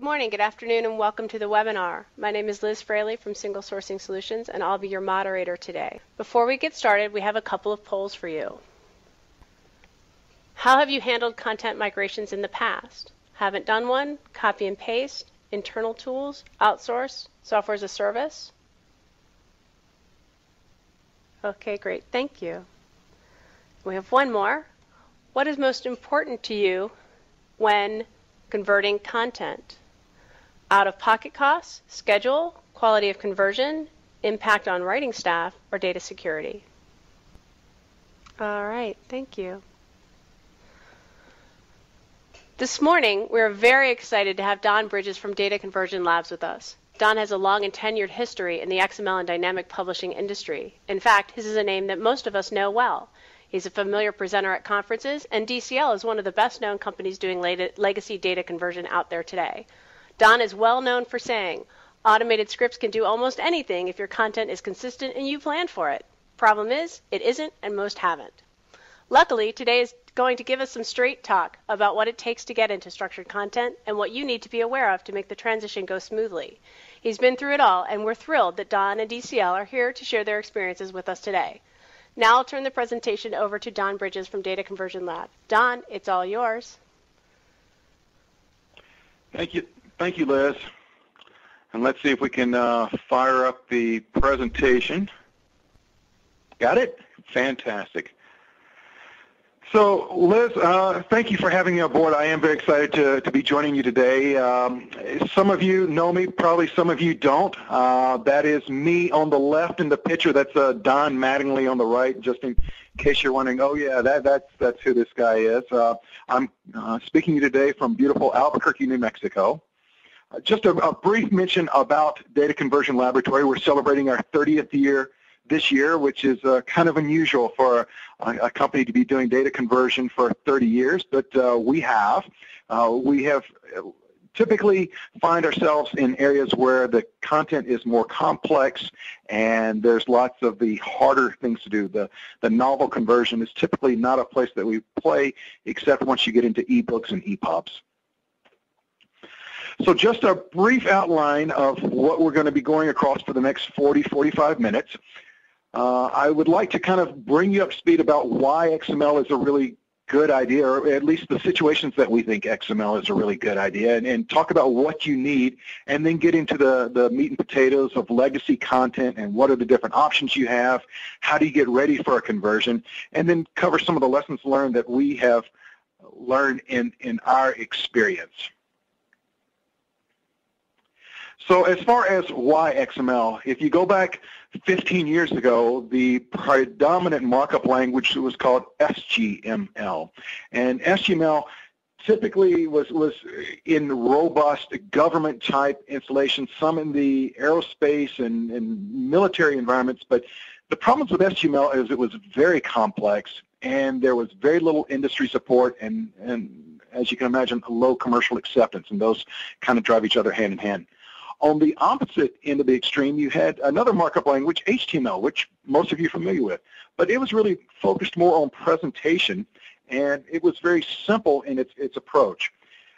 Good morning, good afternoon, and welcome to the webinar. My name is Liz Fraley from Single Sourcing Solutions, and I'll be your moderator today. Before we get started, we have a couple of polls for you. How have you handled content migrations in the past? Haven't done one? Copy and paste? Internal tools? Outsource? Software as a service? Okay, great. Thank you. We have one more. What is most important to you when converting content? Out-of-pocket costs, schedule, quality of conversion, impact on writing staff, or data security? All right, thank you. This morning, we're very excited to have Don Bridges from Data Conversion Labs with us. Don has a long and tenured history in the XML and dynamic publishing industry. In fact, his is a name that most of us know well. He's a familiar presenter at conferences, and DCL is one of the best-known companies doing legacy data conversion out there today. Don is well known for saying, automated scripts can do almost anything if your content is consistent and you plan for it. Problem is, it isn't, and most haven't. Luckily, today is going to give us some straight talk about what it takes to get into structured content and what you need to be aware of to make the transition go smoothly. He's been through it all, and we're thrilled that Don and DCL are here to share their experiences with us today. Now I'll turn the presentation over to Don Bridges from Data Conversion Lab. Don, it's all yours. Thank you, Liz. And let's see if we can fire up the presentation. Got it? Fantastic. So, Liz, thank you for having me on board. I am very excited to be joining you today. Some of you know me, probably some of you don't. That is me on the left in the picture. That's Don Mattingly on the right, just in case you're wondering, oh yeah, that's who this guy is. I'm speaking to you today from beautiful Albuquerque, New Mexico. Just a brief mention about Data Conversion Laboratory. We're celebrating our 30th year this year, which is kind of unusual for a company to be doing data conversion for 30 years, but we have typically find ourselves in areas where the content is more complex and there's lots of the harder things to do. The novel conversion is typically not a place that we play except once you get into ebooks and EPUBs. So just a brief outline of what we're going to be going across for the next 45 minutes. I would like to kind of bring you up to speed about why XML is a really good idea, or at least the situations that we think XML is a really good idea, and talk about what you need, and then get into the meat and potatoes of legacy content and what are the different options you have, how do you get ready for a conversion, and then cover some of the lessons learned that we have learned in our experience. So as far as why XML, if you go back 15 years ago, the predominant markup language was called SGML. And SGML typically was in robust government-type installations, some in the aerospace and military environments. But the problems with SGML is it was very complex, and there was very little industry support, and as you can imagine, low commercial acceptance, and those kind of drive each other hand in hand. On the opposite end of the extreme, you had another markup language, HTML, which most of you are familiar with. But it was really focused more on presentation, and it was very simple in its approach.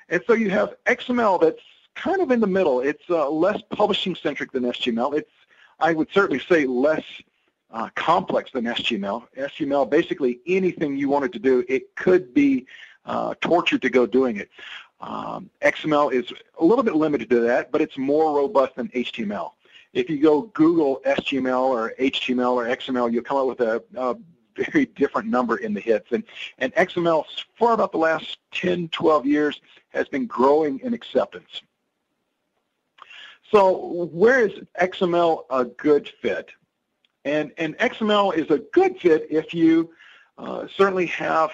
And so you have XML that's kind of in the middle. It's less publishing-centric than SGML. It's, I would certainly say, less complex than SGML. SGML, basically anything you wanted to do, it could be tortured to go doing it. XML is a little bit limited to that, but it's more robust than HTML. If you go Google SGML or HTML or XML, you'll come up with a very different number in the hits. And XML, for about the last 10, 12 years, has been growing in acceptance. So where is XML a good fit? And XML is a good fit if you certainly have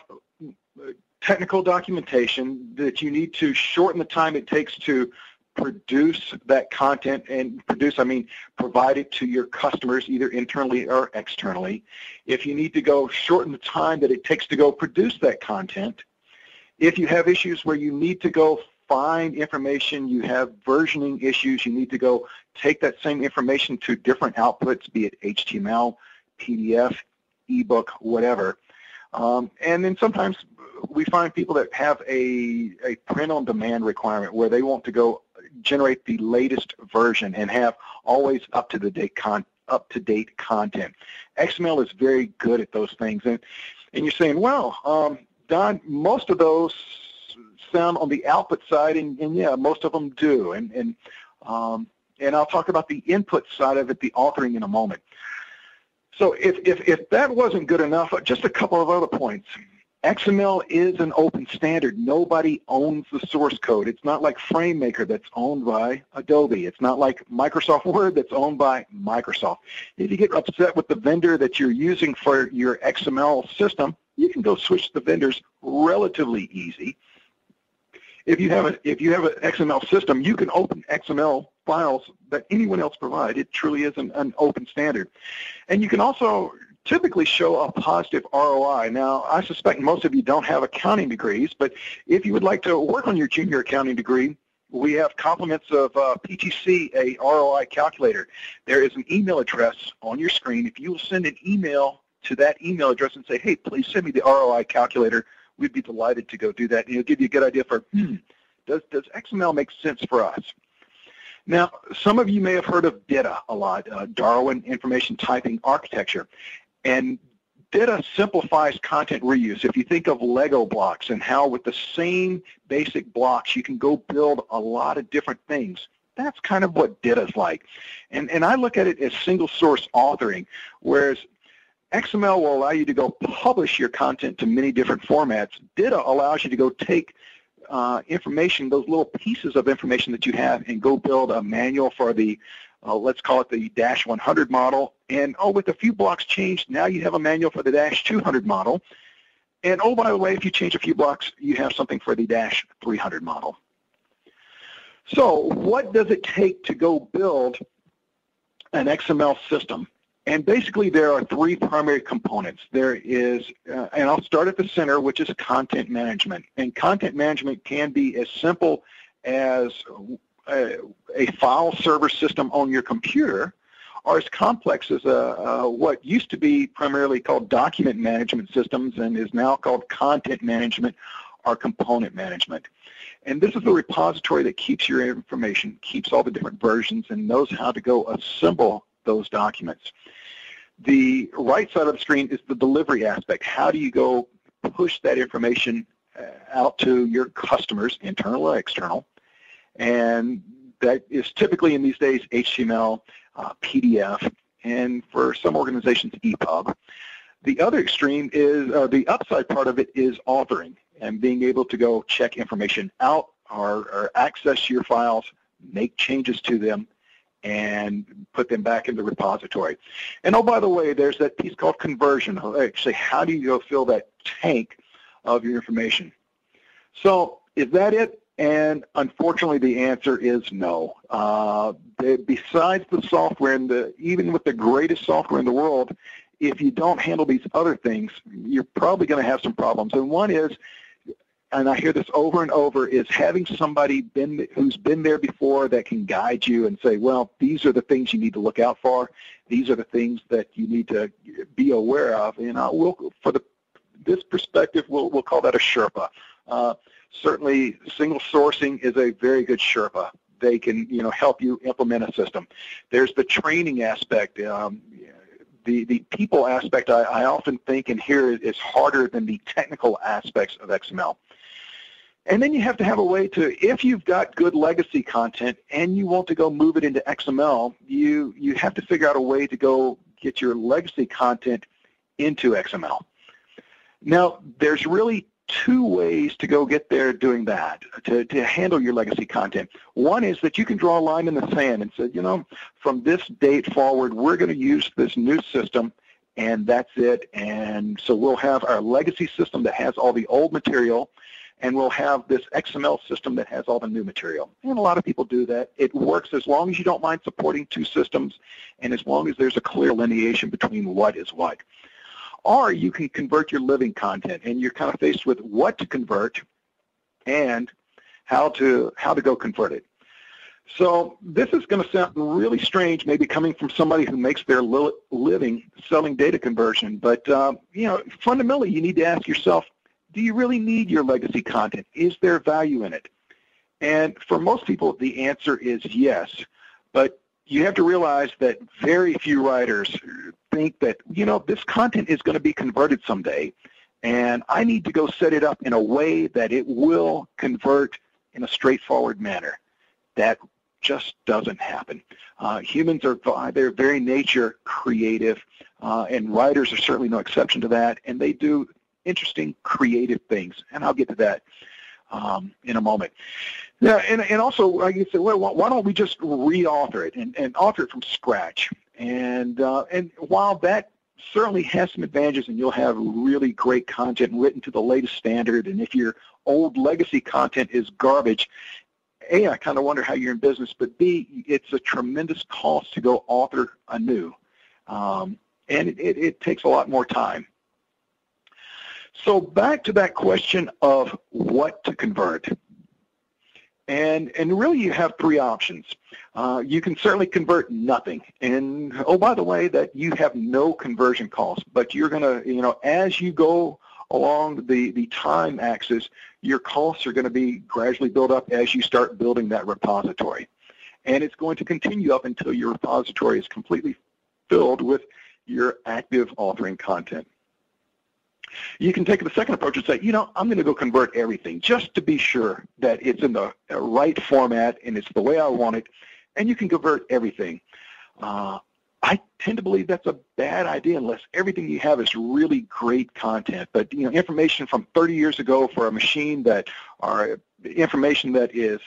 technical documentation that you need to shorten the time it takes to produce that content, and produce, I mean provide it to your customers either internally or externally. If you need to go shorten the time that it takes to go produce that content, if you have issues where you need to go find information, you have versioning issues, you need to go take that same information to different outputs, be it HTML, PDF, ebook, whatever. And then sometimes we find people that have a print-on-demand requirement where they want to go generate the latest version and have always up-to-date content. XML is very good at those things. And you're saying, well, Don, most of those sound on the output side, and yeah, most of them do. And I'll talk about the input side of it, the authoring, in a moment. So if that wasn't good enough, just a couple of other points. XML is an open standard. Nobody owns the source code. It's not like FrameMaker that's owned by Adobe. It's not like Microsoft Word that's owned by Microsoft. If you get upset with the vendor that you're using for your XML system, you can go switch the vendors relatively easy. If you have an XML system, you can open XML files that anyone else provides. It truly is an open standard. And you can also typically show a positive ROI. Now, I suspect most of you don't have accounting degrees, but if you would like to work on your junior accounting degree, we have compliments of PTC, a ROI calculator. There is an email address on your screen. If you will send an email to that email address and say, hey, please send me the ROI calculator, we'd be delighted to go do that. And it'll give you a good idea for, does XML make sense for us? Now, some of you may have heard of DITA a lot, Darwin Information Typing Architecture. And DITA simplifies content reuse. If you think of Lego blocks and how with the same basic blocks you can go build a lot of different things, that's kind of what DITA is like. And I look at it as single source authoring, whereas XML will allow you to go publish your content to many different formats. DITA allows you to go take information, those little pieces of information that you have, and go build a manual for the, let's call it the -100 model. And, with a few blocks changed, now you have a manual for the -200 model. And, by the way, if you change a few blocks, you have something for the -300 model. So what does it take to go build an XML system? And basically there are three primary components. There is, and I'll start at the center, which is content management. And content management can be as simple as a file server system on your computer, or as complex as what used to be primarily called document management systems and is now called content management or component management. And this is the repository that keeps your information, keeps all the different versions, and knows how to go assemble those documents. The right side of the screen is the delivery aspect. How do you go push that information out to your customers, internal or external? And that is typically in these days HTML, PDF, and for some organizations EPUB. The other extreme is, the upside part of it is authoring and being able to go check information out or access your files, make changes to them, and put them back in the repository. And by the way, there's that piece called conversion. Actually, how do you go fill that tank of your information? So is that it? And unfortunately, the answer is no. Besides the software, and even with the greatest software in the world, if you don't handle these other things, you're probably going to have some problems. And one is, and I hear this over and over, is having somebody who's been there before that can guide you and say, well, these are the things you need to look out for. These are the things that you need to be aware of. And for this perspective, we'll call that a Sherpa. Certainly, single sourcing is a very good Sherpa. They can, help you implement a system. There's the training aspect. The people aspect, I often think and hear is harder than the technical aspects of XML. And then you have to have a way to, if you've got good legacy content and you want to go move it into XML, you have to figure out a way to go get your legacy content into XML. Now, there's really two ways to go get there doing that, to handle your legacy content. One is that you can draw a line in the sand and say, from this date forward, we're going to use this new system, and that's it. And so we'll have our legacy system that has all the old material, and we'll have this XML system that has all the new material. And a lot of people do that. It works as long as you don't mind supporting two systems and as long as there's a clear lineation between what is what. Or you can convert your living content, and you're kind of faced with what to convert and how to go convert it. So this is going to sound really strange, maybe coming from somebody who makes their living selling data conversion, but fundamentally you need to ask yourself, do you really need your legacy content? Is there value in it? And for most people, the answer is yes. But you have to realize that very few writers think that, this content is going to be converted someday, and I need to go set it up in a way that it will convert in a straightforward manner. That just doesn't happen. Humans are, by their very nature, creative, and writers are certainly no exception to that, and they do interesting, creative things, and I'll get to that in a moment. Yeah, and also, like you said, well, why don't we just re-author it and author it from scratch? And while that certainly has some advantages, and you'll have really great content written to the latest standard, and if your old legacy content is garbage, A, I kind of wonder how you're in business, but B, it's a tremendous cost to go author anew, and it takes a lot more time. So back to that question of what to convert. And really you have three options. You can certainly convert nothing. And, oh, by the way, that you have no conversion costs, but you're going to, as you go along the time axis, your costs are going to be gradually built up as you start building that repository. And it's going to continue up until your repository is completely filled with your active authoring content. You can take the second approach and say, I'm going to go convert everything just to be sure that it's in the right format and it's the way I want it, and you can convert everything. I tend to believe that's a bad idea unless everything you have is really great content. But, information from 30 years ago for a machine that are information that is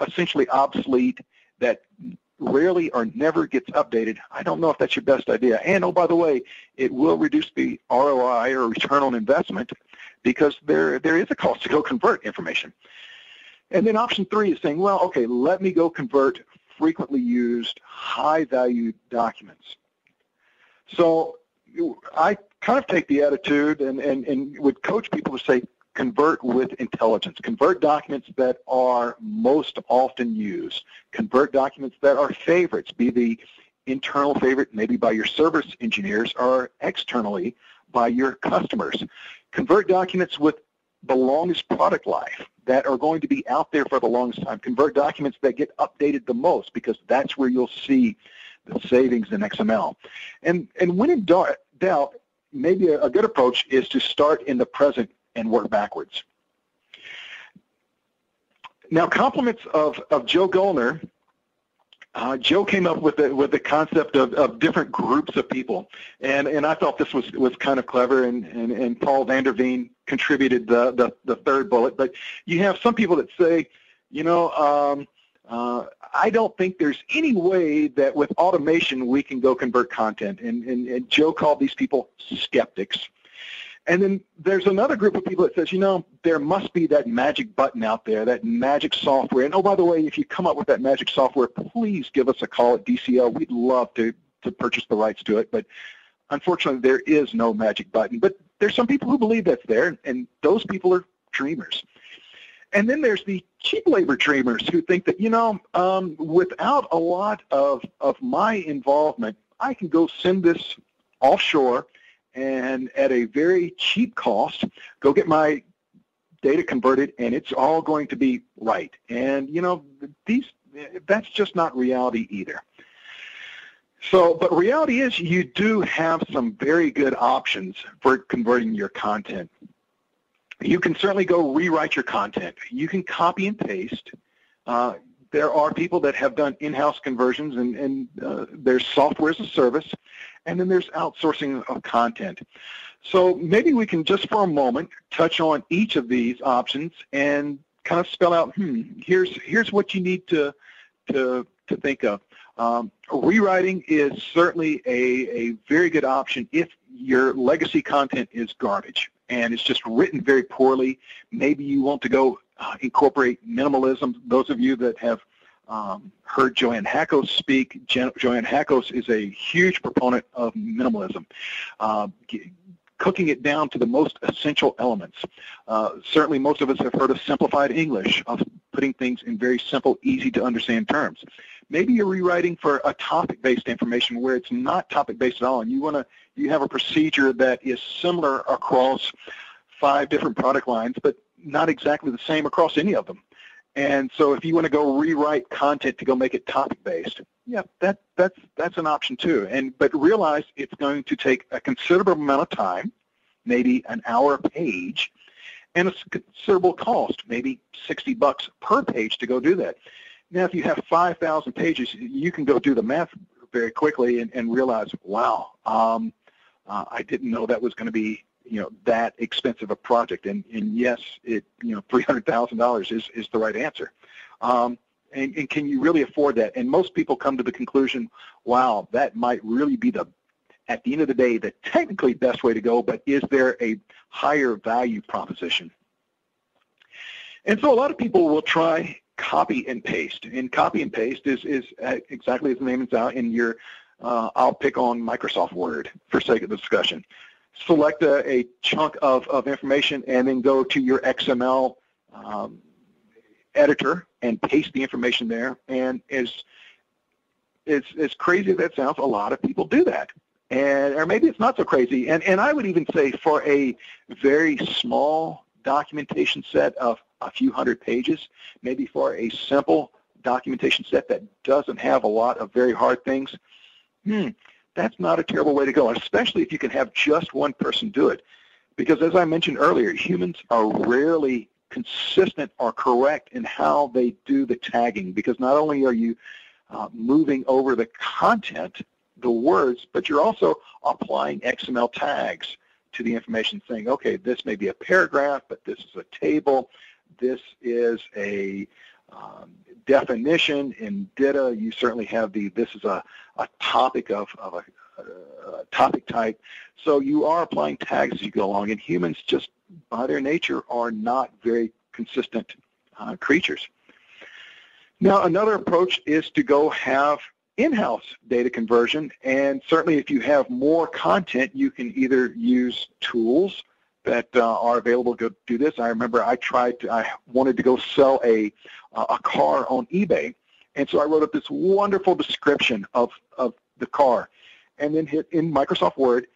essentially obsolete, that rarely or never gets updated, I don't know if that's your best idea. And, oh, by the way, it will reduce the ROI, or return on investment, because there is a cost to go convert information. And then option three is saying, well, okay, let me go convert frequently used, high-value documents. So I kind of take the attitude and would coach people to say, convert with intelligence. Convert documents that are most often used. Convert documents that are favorites, be the internal favorite maybe by your service engineers or externally by your customers. Convert documents with the longest product life, that are going to be out there for the longest time. Convert documents that get updated the most, because that's where you'll see the savings in XML. And when in doubt, maybe a good approach is to start in the present and work backwards. Now, compliments of Joe Gollner. Joe came up with the concept of different groups of people, and I thought this was kind of clever, and Paul Vanderveen contributed the third bullet. But you have some people that say, I don't think there's any way that with automation we can go convert content, and Joe called these people skeptics. And then there's another group of people that says, there must be that magic button out there, that magic software. And, oh, by the way, if you come up with that magic software, please give us a call at DCL. We'd love to purchase the rights to it. But unfortunately, there is no magic button. But there's some people who believe that's there, and those people are dreamers. And then there's the cheap labor dreamers who think that, without a lot of my involvement, I can go send this offshore and at a very cheap cost, go get my data converted, and it's all going to be right. And, that's just not reality either. So, but reality is you do have some very good options for converting your content. You can certainly go rewrite your content. You can copy and paste. There are people that have done in-house conversions, and there's software as a service, and then there's outsourcing of content. So maybe we can just for a moment touch on each of these options and kind of spell out, here's what you need to think of. Rewriting is certainly a very good option if your legacy content is garbage and it's just written very poorly. Maybe you want to go incorporate minimalism. Those of you that have heard Joanne Hackos speak, Joanne Hackos is a huge proponent of minimalism, cooking it down to the most essential elements. Certainly most of us have heard of simplified English, of putting things in very simple, easy to understand terms. Maybe you're rewriting for a topic-based information where it's not topic-based at all, and you have a procedure that is similar across 5 different product lines, but not exactly the same across any of them. And so if you want to go rewrite content to go make it topic-based, yeah, that's an option too. But realize it's going to take a considerable amount of time, maybe an hour a page, and a considerable cost, maybe $60 per page to go do that. Now, if you have 5,000 pages, you can go do the math very quickly and realize, wow, I didn't know that was going to be, that expensive a project. And yes, $300,000 is the right answer. And can you really afford that? And most people come to the conclusion, wow, that might really be at the end of the day, the technically best way to go, but is there a higher value proposition? And so a lot of people will try copy and paste. And copy and paste is exactly as the name is out in your, I'll pick on Microsoft Word for sake of the discussion. Select a chunk of information and then go to your XML editor and paste the information there. And as crazy as that sounds, a lot of people do that. Or maybe it's not so crazy. And I would even say for a very small documentation set of a few hundred pages, maybe for a simple documentation set that doesn't have a lot of very hard things, that's not a terrible way to go, especially if you can have just one person do it. Because as I mentioned earlier, humans are rarely consistent or correct in how they do the tagging, because not only are you moving over the content, the words, but you're also applying XML tags to the information, saying, okay, this may be a paragraph, but this is a table, this is a definition. In DITA, you certainly have this is a topic of a topic type. So you are applying tags as you go along, and humans just by their nature are not very consistent creatures. Now, another approach is to go have in-house data conversion, and certainly if you have more content, you can either use tools that are available to do this. I remember I wanted to go sell a car on eBay, and so I wrote up this wonderful description of the car, and then hit in Microsoft Word,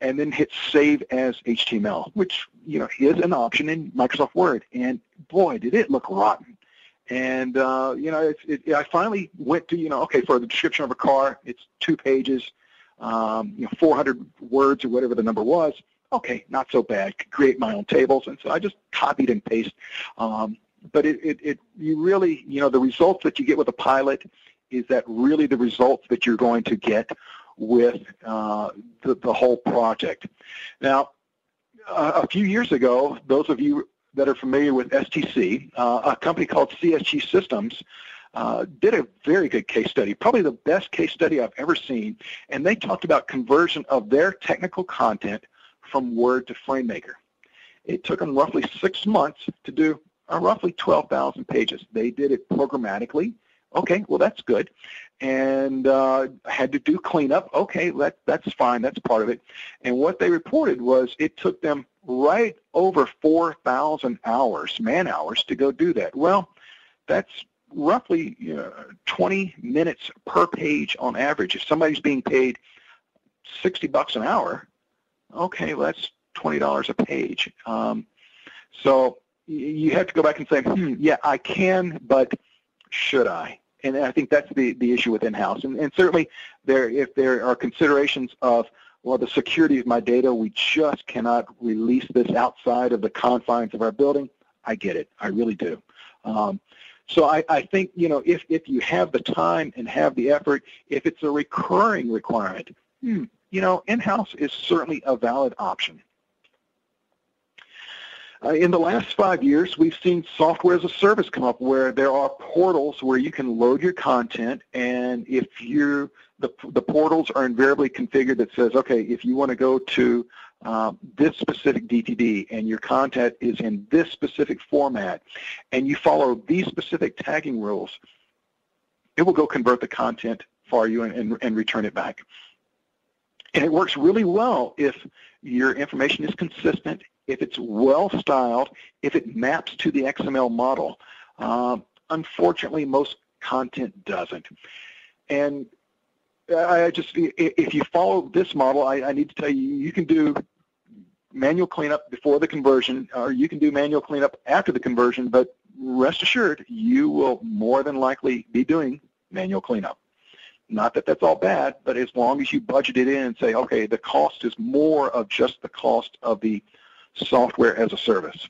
and then hit Save as HTML, which is an option in Microsoft Word, and boy, did it look rotten. And I finally went to okay, for the description of a car, it's 2 pages, 400 words or whatever the number was. Okay, not so bad. Could create my own tables, and so I just copied and pasted. But you really, the results that you get with a pilot is that really the results that you're going to get with the whole project. Now, a few years ago, those of you that are familiar with STC, a company called CSG Systems did a very good case study, probably the best case study I've ever seen, and they talked about conversion of their technical content from Word to FrameMaker. It took them roughly 6 months to do roughly 12,000 pages. They did it programmatically. Okay, well, that's good. And had to do cleanup. Okay, that's fine. That's part of it. And what they reported was it took them right over 4,000 hours, man-hours, to go do that. Well, that's roughly 20 minutes per page on average. If somebody's being paid $60 an hour, okay, well, that's $20 a page. So you have to go back and say, yeah, I can, but should I? And I think that's the issue with in-house. And certainly if there are considerations of, well, the security of my data, we just cannot release this outside of the confines of our building, I get it. I really do. So I think, if you have the time and have the effort, if it's a recurring requirement, in-house is certainly a valid option. In the last 5 years, we've seen software as a service come up where there are portals where you can load your content, and if the portals are invariably configured that says, okay, if you want to go to this specific DTD and your content is in this specific format and you follow these specific tagging rules, it will go convert the content for you and return it back. And it works really well if your information is consistent, if it's well-styled, if it maps to the XML model. Unfortunately, most content doesn't. And if you follow this model, I need to tell you, you can do manual cleanup before the conversion, or you can do manual cleanup after the conversion, but rest assured, you will more than likely be doing manual cleanup. Not that that's all bad, but as long as you budget it in and say, okay, the cost is more of just the cost of the software as a service.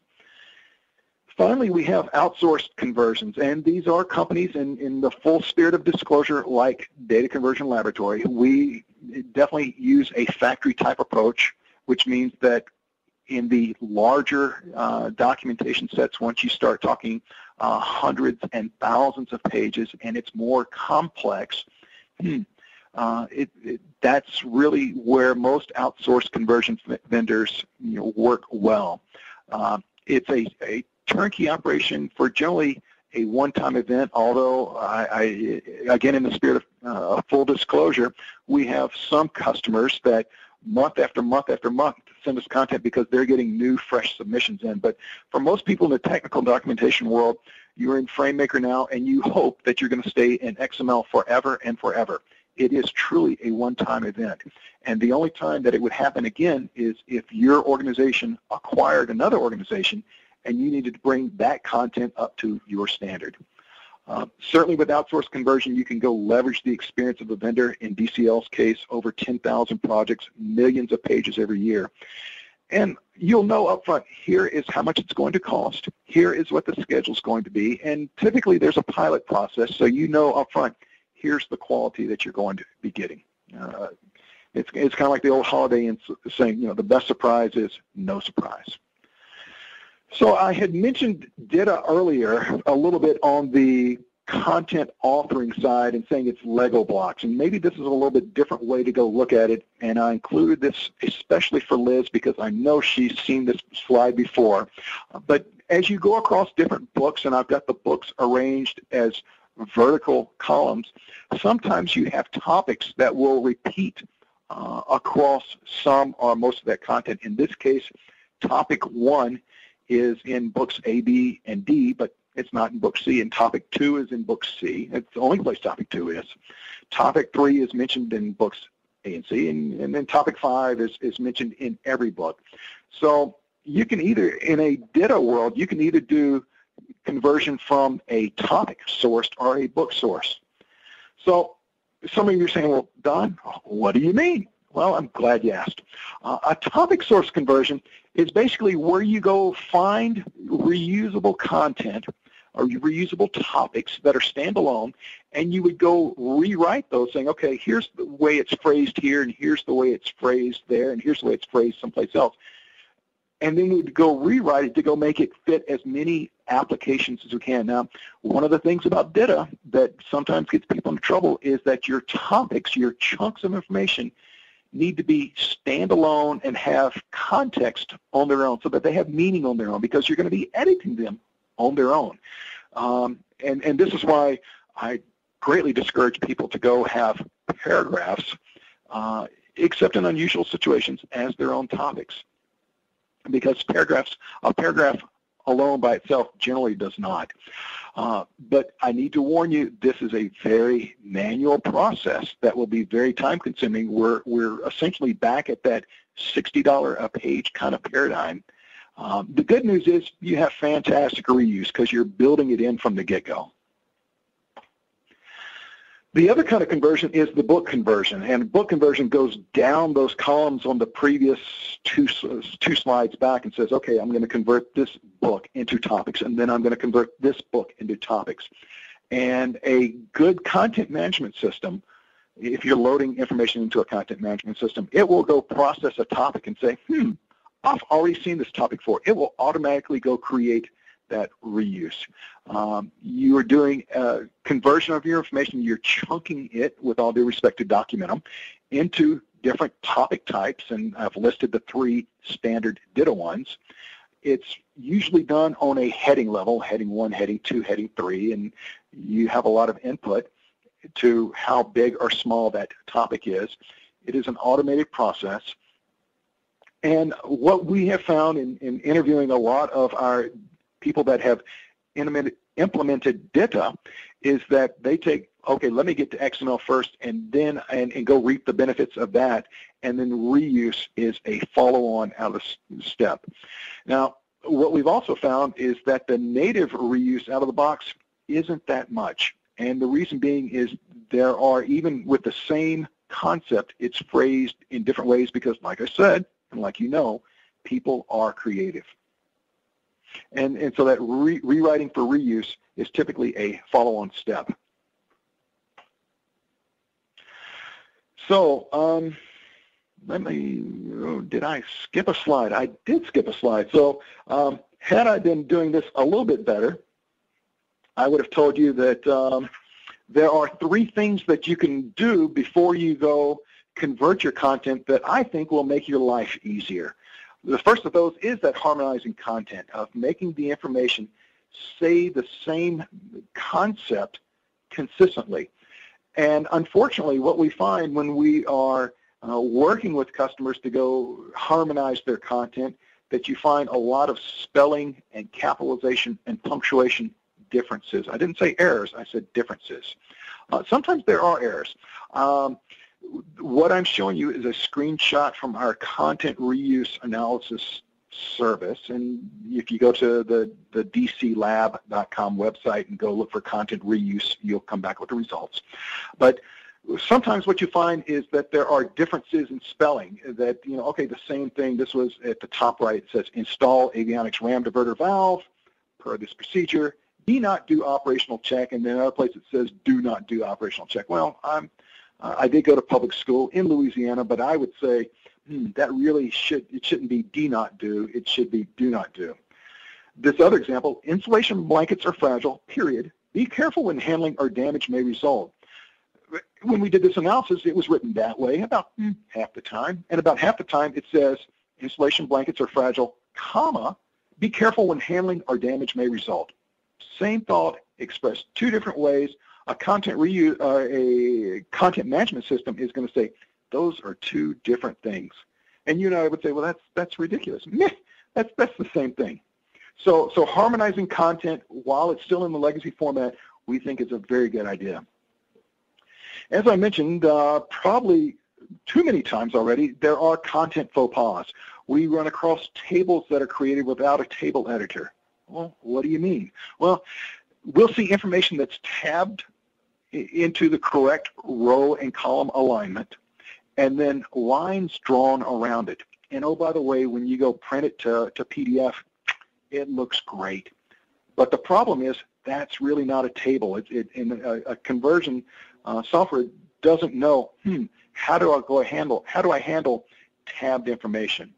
Finally, we have outsourced conversions, and these are companies in the full spirit of disclosure like Data Conversion Laboratory. We definitely use a factory type approach, which means that in the larger documentation sets, once you start talking hundreds and thousands of pages and it's more complex, that's really where most outsourced conversion vendors work well. It's a turnkey operation for generally a one-time event, although again, in the spirit of full disclosure, we have some customers that month after month after month send us content because they're getting new, fresh submissions in. But for most people in the technical documentation world, you're in FrameMaker now, and you hope that you're going to stay in XML forever and forever. It is truly a one-time event. And the only time that it would happen again is if your organization acquired another organization and you needed to bring that content up to your standard. Certainly with outsourced conversion, you can go leverage the experience of the vendor. In DCL's case, over 10,000 projects, millions of pages every year. And you'll know up front, here is how much it's going to cost. Here is what the schedule is going to be. And typically there's a pilot process, so you know up front, here's the quality that you're going to be getting. It's kind of like the old holiday saying, the best surprise is no surprise. So I had mentioned DITA earlier a little bit on the content authoring side and saying it's Lego blocks, and maybe this is a little bit different way to go look at it, and I included this especially for Liz because I know she's seen this slide before. But as you go across different books, and I've got the books arranged as vertical columns, sometimes you have topics that will repeat across some or most of that content. In this case, topic 1 is in books A, B, and D, but it's not in book C, and topic 2 is in book C. It's the only place topic 2 is. Topic 3 is mentioned in books A and C, and then topic 5 is mentioned in every book. So you can either, in a DITA world, you can either do conversion from a topic sourced or a book source. So some of you are saying, well, Don, what do you mean? Well, I'm glad you asked. A topic source conversion is basically where you go find reusable content or reusable topics that are standalone, and you would go rewrite those saying, okay, here's the way it's phrased here, and here's the way it's phrased there, and here's the way it's phrased someplace else. And then we'd go rewrite it to go make it fit as many applications as we can. Now, one of the things about DITA that sometimes gets people into trouble is that your topics, your chunks of information, need to be standalone and have context on their own so that they have meaning on their own, because you're going to be editing them on their own. And this is why I greatly discourage people to go have paragraphs, except in unusual situations, as their own topics, because a paragraph alone by itself generally does not. But I need to warn you, this is a very manual process that will be very time-consuming. We're essentially back at that $60 a page kind of paradigm. The good news is you have fantastic reuse because you're building it in from the get-go. The other kind of conversion is the book conversion, and book conversion goes down those columns on the previous two slides back and says, okay, I'm going to convert this book into topics, and then I'm going to convert this book into topics. And a good content management system, if you're loading information into a content management system, it will go process a topic and say, I've already seen this topic before. It will automatically go create that reuse. You are doing a conversion of your information. You're chunking it, with all due respect to Documentum, into different topic types, and I've listed the 3 standard DITA ones. It's usually done on a heading level, heading 1, heading 2, heading 3, and you have a lot of input to how big or small that topic is. It is an automated process. And what we have found in interviewing a lot of our people that have implemented DITA is that they take, okay, let me get to XML first and then and go reap the benefits of that, and then reuse is a follow-on out of step. Now, what we've also found is that the native reuse out of the box isn't that much. And the reason being is there are, even with the same concept, it's phrased in different ways because, like I said, and like you know, people are creative. And so that rewriting for reuse is typically a follow-on step. So did I skip a slide? I did skip a slide. So had I been doing this a little bit better, I would have told you that there are 3 things that you can do before you go convert your content that I think will make your life easier. The first of those is that harmonizing content, of making the information say the same concept consistently. And unfortunately, what we find when we are working with customers to go harmonize their content, that you find a lot of spelling and capitalization and punctuation differences. I didn't say errors, I said differences. Sometimes there are errors. What I'm showing you is a screenshot from our content reuse analysis service, and if you go to the dclab.com website and go look for content reuse, you'll come back with the results. But sometimes what you find is that there are differences in spelling, that, you know, okay, the same thing, this was at the top right, it says install avionics RAM diverter valve per this procedure, do not do operational check, and then another place it says do not do operational check. Well, I did go to public school in Louisiana, but I would say that really shouldn't be do not do, it should be do not do. This other example, insulation blankets are fragile, period. Be careful when handling or damage may result. When we did this analysis, it was written that way about half the time, and about half the time it says insulation blankets are fragile, comma, be careful when handling or damage may result. Same thought expressed 2 different ways. A content reuse, a content management system is going to say those are 2 different things, and you and I would say, well, that's ridiculous. Meh, that's the same thing. So harmonizing content while it's still in the legacy format, we think is a very good idea. As I mentioned, probably too many times already, there are content faux pas. We run across tables that are created without a table editor. Well, what do you mean? Well, we'll see information that's tabbed into the correct row and column alignment, and then lines drawn around it. And oh, by the way, when you go print it to PDF, it looks great. But the problem is that's really not a table. In a conversion software doesn't know, how do I handle tabbed information?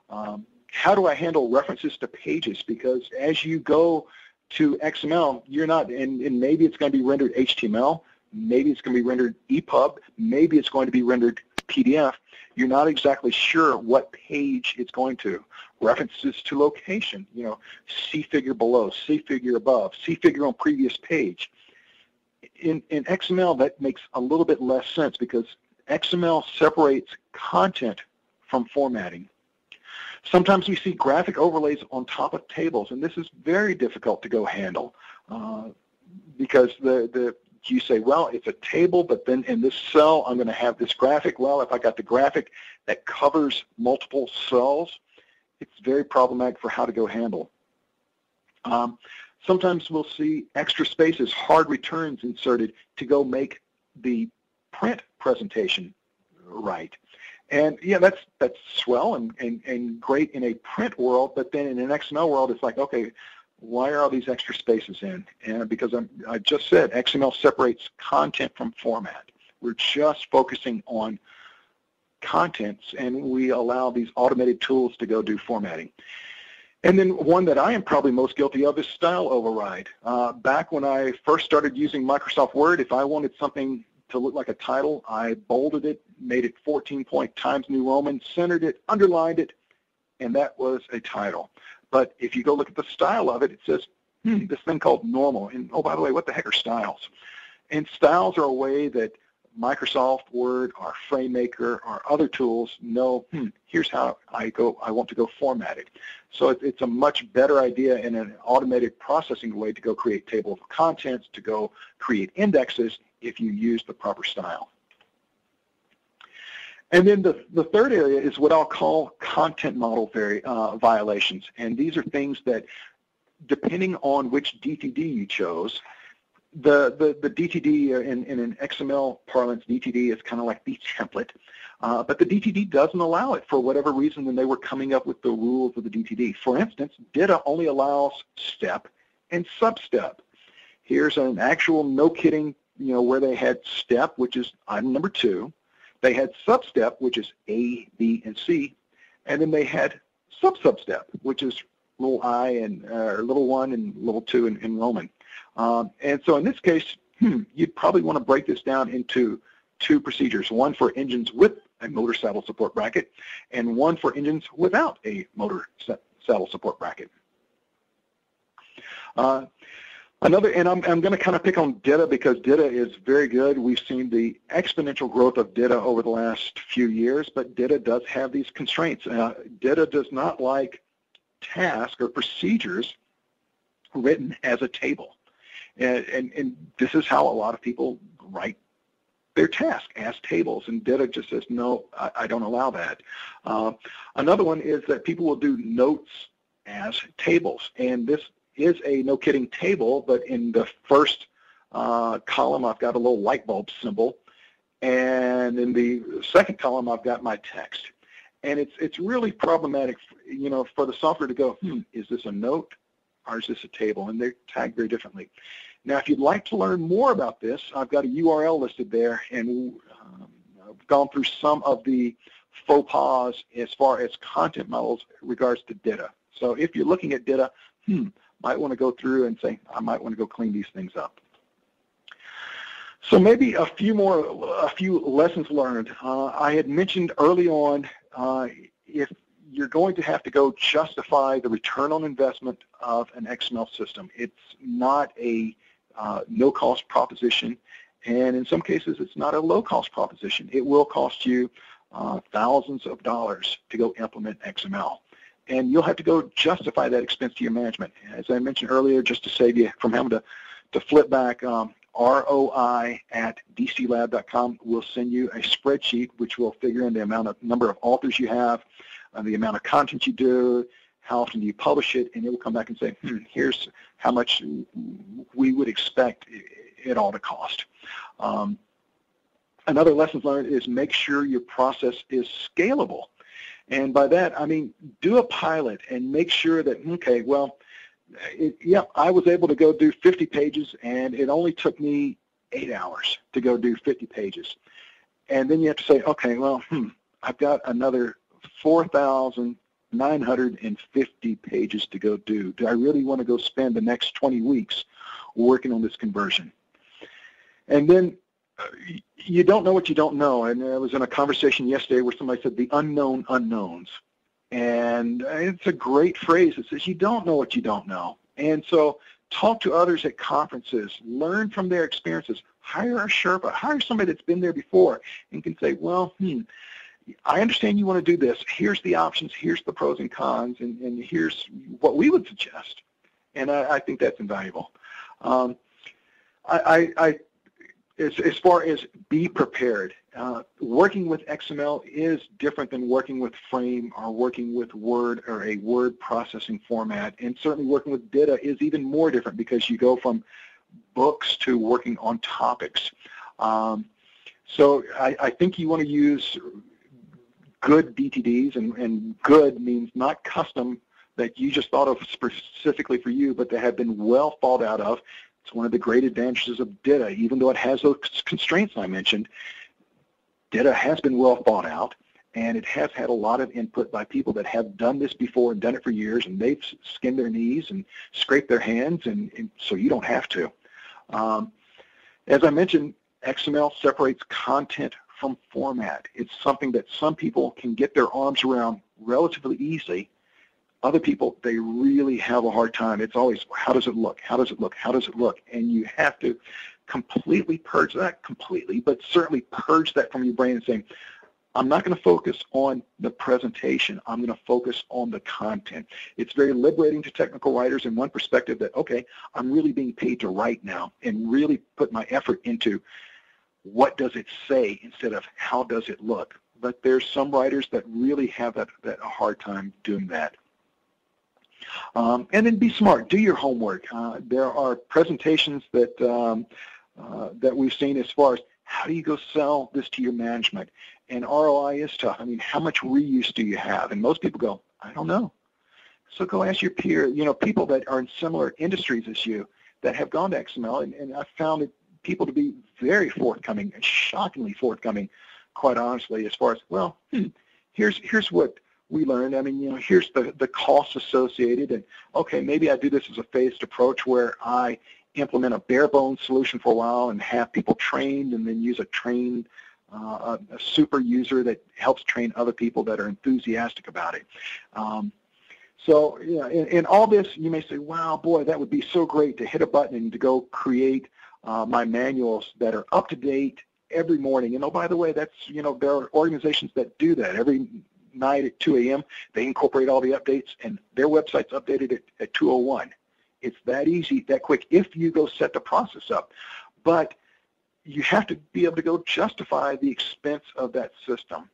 How do I handle references to pages? Because as you go to XML, you're not, and maybe it's going to be rendered HTML, maybe it's going to be rendered EPUB, maybe it's going to be rendered PDF. You're not exactly sure what page it's going to. References to location, you know, see figure below, see figure above, see figure on previous page. In XML, that makes a little bit less sense because XML separates content from formatting. Sometimes we see graphic overlays on top of tables, and this is very difficult to go handle because you say, well, it's a table, but then in this cell I'm going to have this graphic. Well, if I got the graphic that covers multiple cells, it's very problematic for how to go handle. Sometimes we'll see extra spaces, hard returns inserted to go make the print presentation right. And yeah, that's swell and great in a print world, but then in an XML world, it's like, okay, why are all these extra spaces in? And because I just said XML separates content from format. We're just focusing on contents, and we allow these automated tools to go do formatting. And then one that I am probably most guilty of is style override. Back when I first started using Microsoft Word, if I wanted something to look like a title, I bolded it, made it 14-point Times New Roman, centered it, underlined it, and that was a title. But if you go look at the style of it, it says, this thing called normal. And oh, by the way, what the heck are styles? And styles are a way that Microsoft Word or FrameMaker or other tools know, here's how I want to go format it. So it's a much better idea in an automated processing way to go create tables of contents, to go create indexes if you use the proper style. And then the third area is what I'll call content model violations. And these are things that, depending on which DTD you chose, the DTD in an XML parlance, DTD is kind of like the template. But the DTD doesn't allow it for whatever reason when they were coming up with the rules of the DTD. For instance, DITA only allows step and sub-step. Here's an actual no-kidding, where they had step, which is item number 2. They had sub-step, which is A, B, and C, and then they had sub-sub-step, which is little I and little 1 and little 2 in Roman. And so in this case, you'd probably want to break this down into 2 procedures, one for engines with a motor saddle support bracket and one for engines without a motor saddle support bracket. And I'm going to kind of pick on DITA because DITA is very good. We've seen the exponential growth of DITA over the last few years, but DITA does have these constraints. DITA does not like tasks or procedures written as a table. And this is how a lot of people write their task as tables, and DITA just says, no, I don't allow that. Another one is that people will do notes as tables, and this is a no-kidding table, but in the first column I've got a little light bulb symbol, and in the second column I've got my text. And it's really problematic, for the software to go, is this a note or is this a table? And they're tagged very differently. Now, if you'd like to learn more about this, I've got a URL listed there, and I've gone through some of the faux pas as far as content models in regards to DITA. So if you're looking at DITA, might want to go through and say, I might want to go clean these things up. So maybe a few lessons learned. I had mentioned early on, if you're going to have to go justify the return on investment of an XML system, it's not a no-cost proposition, and in some cases it's not a low-cost proposition. It will cost you thousands of dollars to go implement XML. And you'll have to go justify that expense to your management. As I mentioned earlier, just to save you from having to flip back, ROI@dclab.com will send you a spreadsheet which will figure in the number of authors you have, the amount of content you do, how often do you publish it, and it will come back and say, here's how much we would expect it all to cost. Another lesson learned is make sure your process is scalable. And by that, I mean, do a pilot and make sure that, okay, well, I was able to go do 50 pages, and it only took me 8 hours to go do 50 pages. And then you have to say, okay, well, I've got another 4,950 pages to go do. Do I really want to go spend the next 20 weeks working on this conversion? And then you don't know what you don't know. And I was in a conversation yesterday where somebody said the unknown unknowns. And it's a great phrase. It says you don't know what you don't know. And so talk to others at conferences. Learn from their experiences. Hire a Sherpa. Hire somebody that's been there before and can say, well, I understand you want to do this. Here's the options. Here's the pros and cons. And here's what we would suggest. And I think that's invaluable. As far as be prepared, working with XML is different than working with Frame or working with Word or a word processing format, and certainly working with DITA is even more different because you go from books to working on topics. So I think you want to use good DTDs, and good means not custom that you just thought of specifically for you, but that have been well thought out of. It's one of the great advantages of DITA. Even though it has those constraints I mentioned, DITA has been well thought out, and it has had a lot of input by people that have done this before and done it for years, and they've skinned their knees and scraped their hands, and so you don't have to. As I mentioned, XML separates content from format. It's something that some people can get their arms around relatively easily. Other people, they really have a hard time. It's always, how does it look? How does it look? How does it look? And you have to completely purge that, but certainly purge that from your brain and saying, I'm not going to focus on the presentation. I'm going to focus on the content. It's very liberating to technical writers in one perspective that, okay, I'm really being paid to write now and really put my effort into what does it say instead of how does it look. but there's some writers that really have that hard time doing that. And then be smart. Do your homework. There are presentations that that we've seen as far as how do you go sell this to your management. And ROI is tough. I mean, how much reuse do you have? And most people go, I don't know. So go ask your peer, people that are in similar industries as you that have gone to XML. And I've found people to be very forthcoming, shockingly forthcoming, quite honestly, as far as, well, here's what we learned. I mean, here's the costs associated. And, okay, maybe I do this as a phased approach where I implement a bare bones solution for a while and have people trained and then use a super user that helps train other people that are enthusiastic about it. So in all this, you may say, wow, boy, that would be so great to hit a button and to go create my manuals that are up to date every morning. And, oh, by the way, that's, there are organizations that do that. Every night at 2 a.m., they incorporate all the updates, and their website's updated at 2:01. It's that easy, that quick, if you go set the process up. But you have to be able to go justify the expense of that system.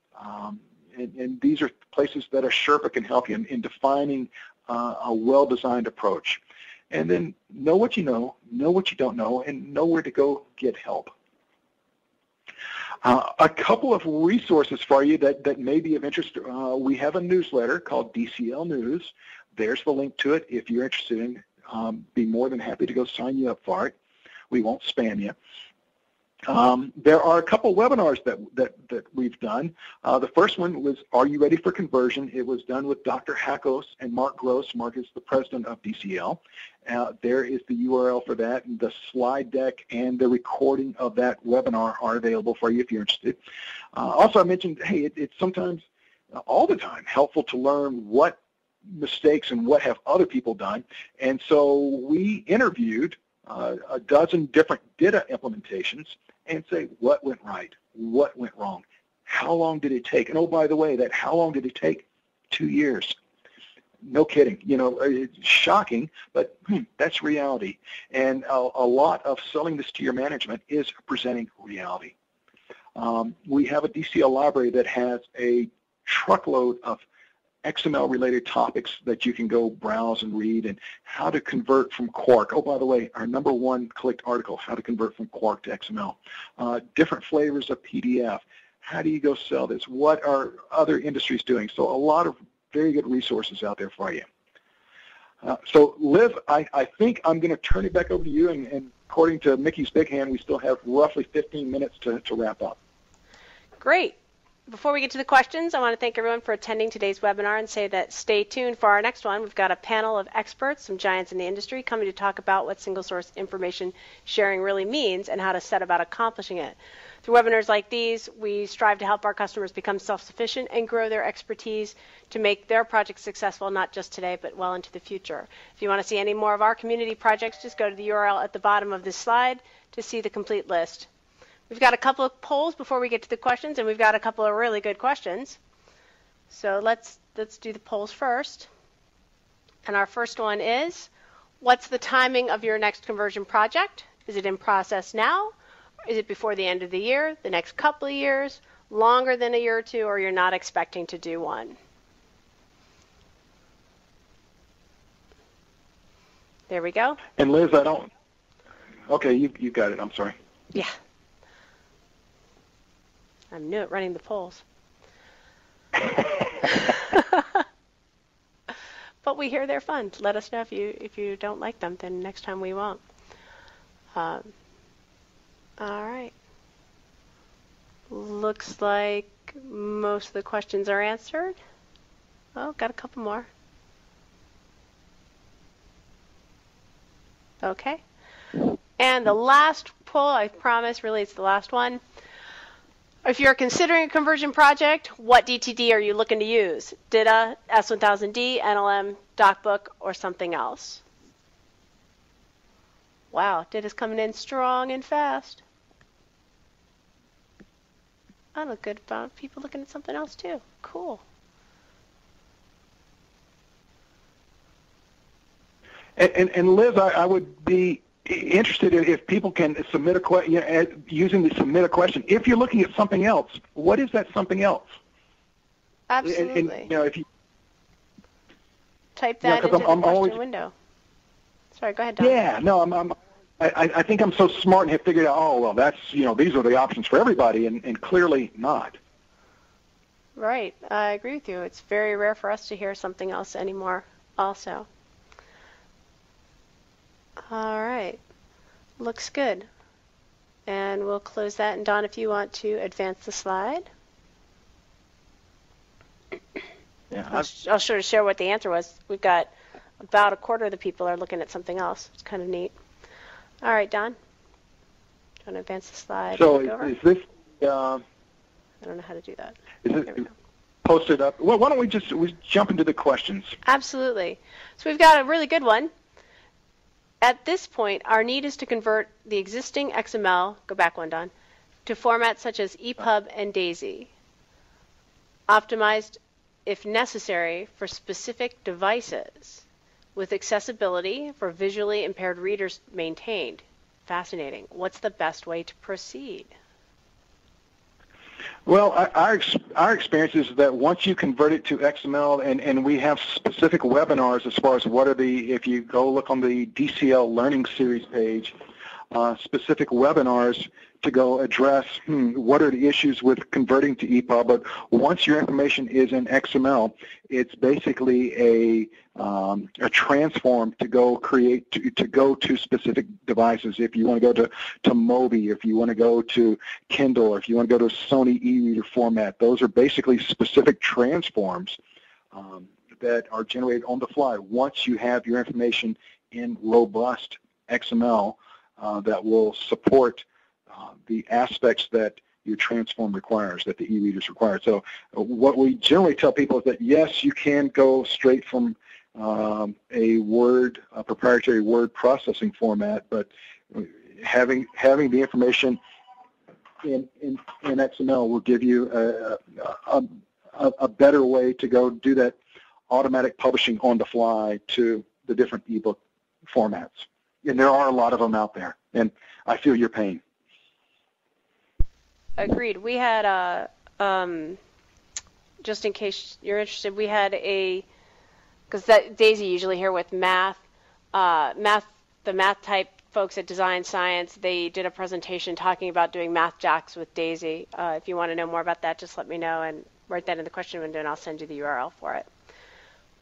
And these are places that a Sherpa can help you in defining a well-designed approach. And then know what you know what you don't know, and know where to go get help. A couple of resources for you that may be of interest. We have a newsletter called DCL News. There's the link to it if you're interested in. Be more than happy to go sign you up for it. We won't spam you. There are a couple webinars that we've done. The first one was, Are You Ready for Conversion? It was done with Dr. Hackos and Mark Gross. Mark is the president of DCL. There is the URL for that, and the slide deck and the recording of that webinar are available for you if you're interested. Also, I mentioned, hey, it's sometimes, all the time, helpful to learn what mistakes and what have other people done. And so we interviewed a dozen different DITA implementations and say, what went right? What went wrong? How long did it take? And, oh, by the way, that how long did it take? 2 years. No kidding. It's shocking, but that's reality. And a lot of selling this to your management is presenting reality. We have a DCL library that has a truckload of XML-related topics that you can go browse and read, and how to convert from Quark. Oh, by the way, our #1 clicked article, how to convert from Quark to XML. Different flavors of PDF. How do you go sell this? What are other industries doing? So a lot of very good resources out there for you. So, Liv, I think I'm going to turn it back over to you, and according to Mickey's big hand, we still have roughly 15 minutes to wrap up. Great. Before we get to the questions, I want to thank everyone for attending today's webinar and say that stay tuned for our next one. We've got a panel of experts, some giants in the industry, coming to talk about what single source information sharing really means and how to set about accomplishing it. Through webinars like these, we strive to help our customers become self-sufficient and grow their expertise to make their projects successful, not just today, but well into the future. If you want to see any more of our community projects, just go to the URL at the bottom of this slide to see the complete list. We've got a couple of polls before we get to the questions, and we've got a couple of really good questions. So let's do the polls first. And our first one is, what's the timing of your next conversion project? Is it in process now? Is it before the end of the year, the next couple of years, longer than a year or two, or you're not expecting to do one? There we go. And Liz, I don't. Okay, you got it. I'm sorry. Yeah. I'm new at running the polls. But we hear they're fun. Let us know if you don't like them, then next time we won't. All right. Looks like most of the questions are answered. Oh, got a couple more. Okay. And the last poll, I promise, really it's the last one. If you're considering a conversion project, what DTD are you looking to use? DITA, S1000D, NLM, DocBook, or something else? Wow, DITA's coming in strong and fast. I look good about people looking at something else too. Cool. And Liz, I would be interested if people can submit a question, using the submit a question. If you're looking at something else, what is that something else? Absolutely. And if you type that into the question window. Sorry, go ahead, Don. Yeah, no, I think I'm so smart and have figured out, oh, well, that's, these are the options for everybody, and clearly not. Right. I agree with you. It's very rare for us to hear something else anymore also. All right. Looks good. And we'll close that. And Don, if you want to advance the slide. Yeah, I'll sort of share what the answer was. We've got about a quarter of the people are looking at something else. It's kind of neat. All right, Don. Do you want to advance the slide? So is this... I don't know how to do that. Is it posted up? Well, why don't we jump into the questions? Absolutely. So we've got a really good one. At this point, our need is to convert the existing XML, go back one, Don, to formats such as EPUB and DAISY, optimized, if necessary, for specific devices, with accessibility for visually impaired readers maintained. Fascinating. What's the best way to proceed? Well, our experience is that once you convert it to XML, and we have specific webinars as far as if you go look on the DCL Learning Series page, specific webinars to go address what are the issues with converting to EPUB. But once your information is in XML, it's basically a transform to go to specific devices. If you want to go to Mobi, if you want to go to Kindle, or if you want to go to Sony e-reader format, those are basically specific transforms that are generated on the fly once you have your information in robust XML that will support the aspects that your transform requires, that the e-readers require. So what we generally tell people is that, yes, you can go straight from a proprietary word processing format, but having the information in XML will give you a better way to go do that automatic publishing on the fly to the different ebook formats. And there are a lot of them out there, and I feel your pain. Agreed. We had just in case you're interested, we had because Daisy usually here with the math type folks at Design Science, they did a presentation talking about doing math jacks with Daisy. If you want to know more about that, just let me know and write that in the question window, and I'll send you the URL for it.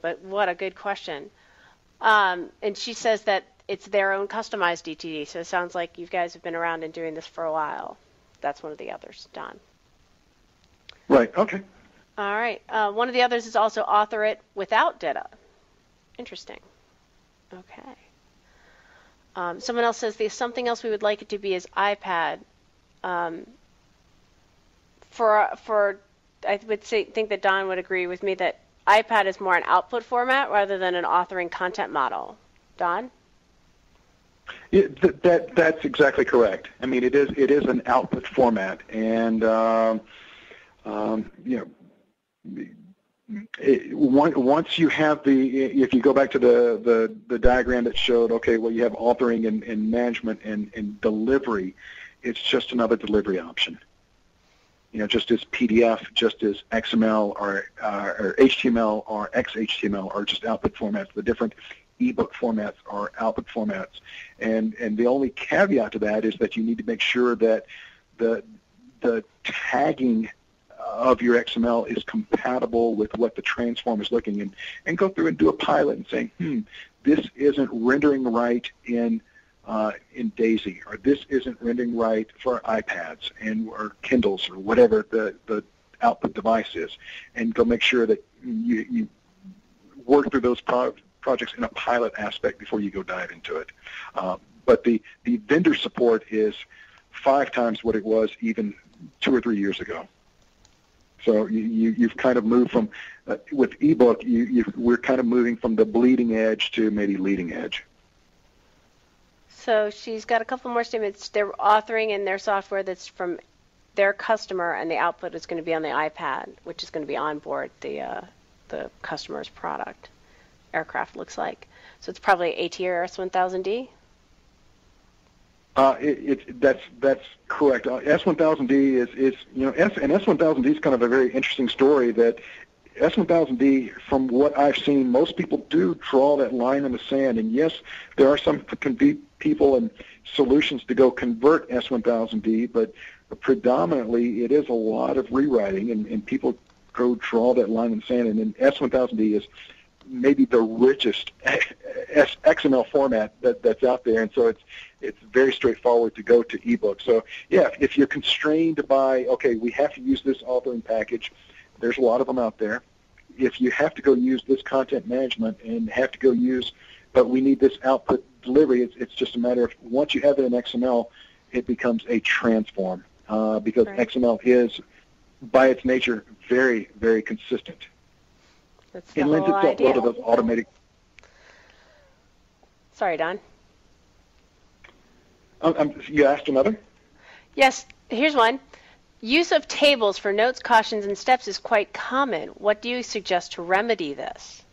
But what a good question. And she says that it's their own customized DTD, so it sounds like you guys have been around and doing this for a while. That's one of the others, Don. Right, okay. All right. One of the others is also author it without DITA. Interesting. Okay. Someone else says there's something else we would like it to be is iPad. I would think that Don would agree with me that iPad is more an output format rather than an authoring content model. Don? Yeah, that's exactly correct. I mean, it is an output format, and once you have if you go back to the diagram that showed, okay, well, you have authoring and management and delivery, it's just another delivery option. Just as PDF, just as XML or HTML or XHTML are just output formats. The different ebook formats are output formats, and the only caveat to that is that you need to make sure that the tagging of your XML is compatible with what the transform is looking in, and go through and do a pilot and saying, this isn't rendering right in DAISY, or this isn't rendering right for iPads or Kindles or whatever the output device is, and go make sure that you work through those projects in a pilot aspect before you go dive into it. But the vendor support is 5 times what it was even 2 or 3 years ago. So you've kind of moved from, with ebook, we're kind of moving from the bleeding edge to maybe leading edge. So she's got a couple more statements. They're authoring in their software that's from their customer, and the output is going to be on the iPad, which is going to be on board the customer's product. Aircraft looks like. So it's probably ATRS 1000D? That's correct. S1000D is S1000D is kind of a very interesting story. That S1000D, from what I've seen, most people do draw that line in the sand. And yes, there are some people and solutions to go convert S1000D, but predominantly it is a lot of rewriting, and people go draw that line in the sand. And then S1000D is maybe the richest XML format that's out there, and so it's very straightforward to go to ebook. So yeah, if you're constrained by, okay, we have to use this authoring package, there's a lot of them out there. If you have to go use this content management and have to go use, but we need this output delivery, it's just a matter of once you have it in XML, it becomes a transform because right. XML is, by its nature, very, very consistent. That's the it lends whole itself idea. well to those automated. Sorry, Don. You asked another? Yes, here's one. Use of tables for notes, cautions, and steps is quite common. What do you suggest to remedy this?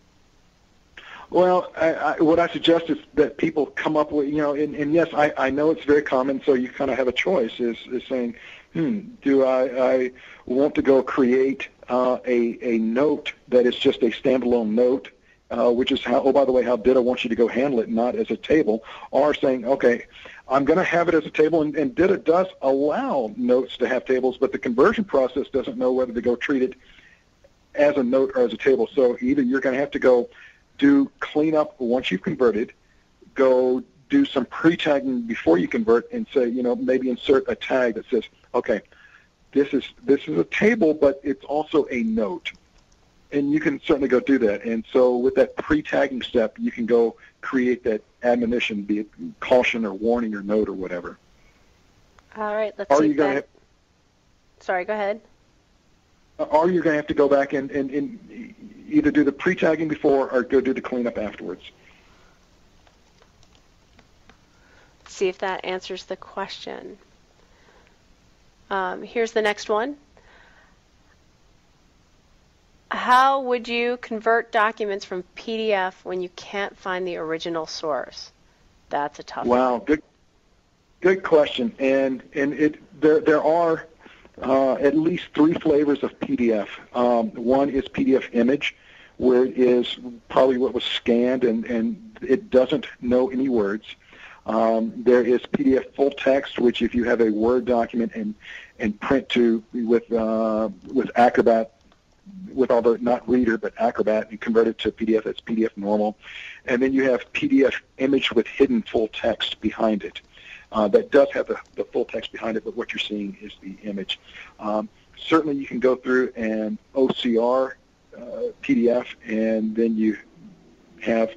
Well, what I suggest is that people come up with, and yes, I know it's very common, so you kind of have a choice, is saying, do I want to go create a note that is just a standalone note, which is how, oh, by the way, how DITA wants you to go handle it, not as a table, or saying, okay, I'm going to have it as a table, and DITA does allow notes to have tables, but the conversion process doesn't know whether to go treat it as a note or as a table. So either you're going to have to go do cleanup once you've converted, go do some pre-tagging before you convert, and say, maybe insert a tag that says, okay, this is a table, but it's also a note. And you can certainly go do that. And so with that pre-tagging step, you can go create that admonition, be it caution or warning or note or whatever. All right, let's see that. Sorry, go ahead. Or you're going to have to go back and either do the pre-tagging before or go do the cleanup afterwards. Let's see if that answers the question. Here's the next one. How would you convert documents from PDF when you can't find the original source? That's a tough one. Wow, good question. And there are at least 3 flavors of PDF. One is PDF image, where it is probably what was scanned and it doesn't know any words. There is PDF full text, which if you have a Word document and print to with Acrobat, with all the, not Reader, but Acrobat, and convert it to PDF, that's PDF normal. And then you have PDF image with hidden full text behind it. That does have the full text behind it, but what you're seeing is the image. Certainly you can go through an OCR PDF, and then you have